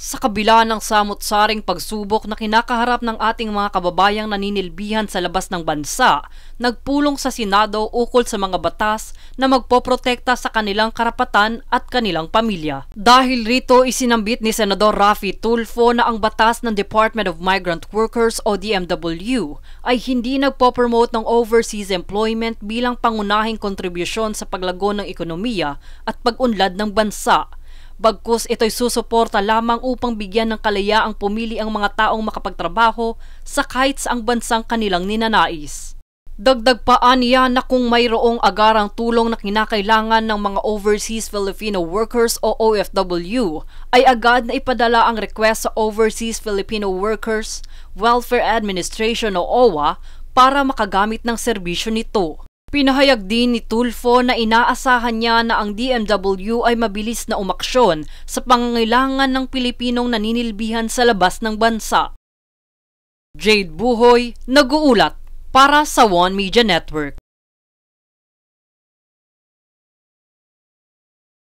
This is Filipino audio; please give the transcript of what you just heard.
Sa kabila ng samot-saring pagsubok na kinakaharap ng ating mga kababayang naninilbihan sa labas ng bansa, nagpulong sa Senado ukol sa mga batas na magpoprotekta sa kanilang karapatan at kanilang pamilya. Dahil rito, isinambit ni Senador Raffy Tulfo na ang batas ng Department of Migrant Workers o DMW ay hindi nagpo-promote ng overseas employment bilang pangunahing kontribusyon sa paglago ng ekonomiya at pag-unlad ng bansa. Bagkus ito'y susuporta lamang upang bigyan ng kalayaang pumili ang mga taong makapagtrabaho sa kahit saang bansang kanilang ninanais. Dagdag pa niya na kung mayroong agarang tulong na kinakailangan ng mga Overseas Filipino Workers o OFW, ay agad na ipadala ang request sa Overseas Filipino Workers Welfare Administration o OWA para makagamit ng serbisyo nito. Pinahayag din ni Tulfo na inaasahan niya na ang DMW ay mabilis na umaksyon sa pangangailangan ng Pilipinong naninilbihan sa labas ng bansa. Jade Buhoy, nag-uulat para sa One Media Network.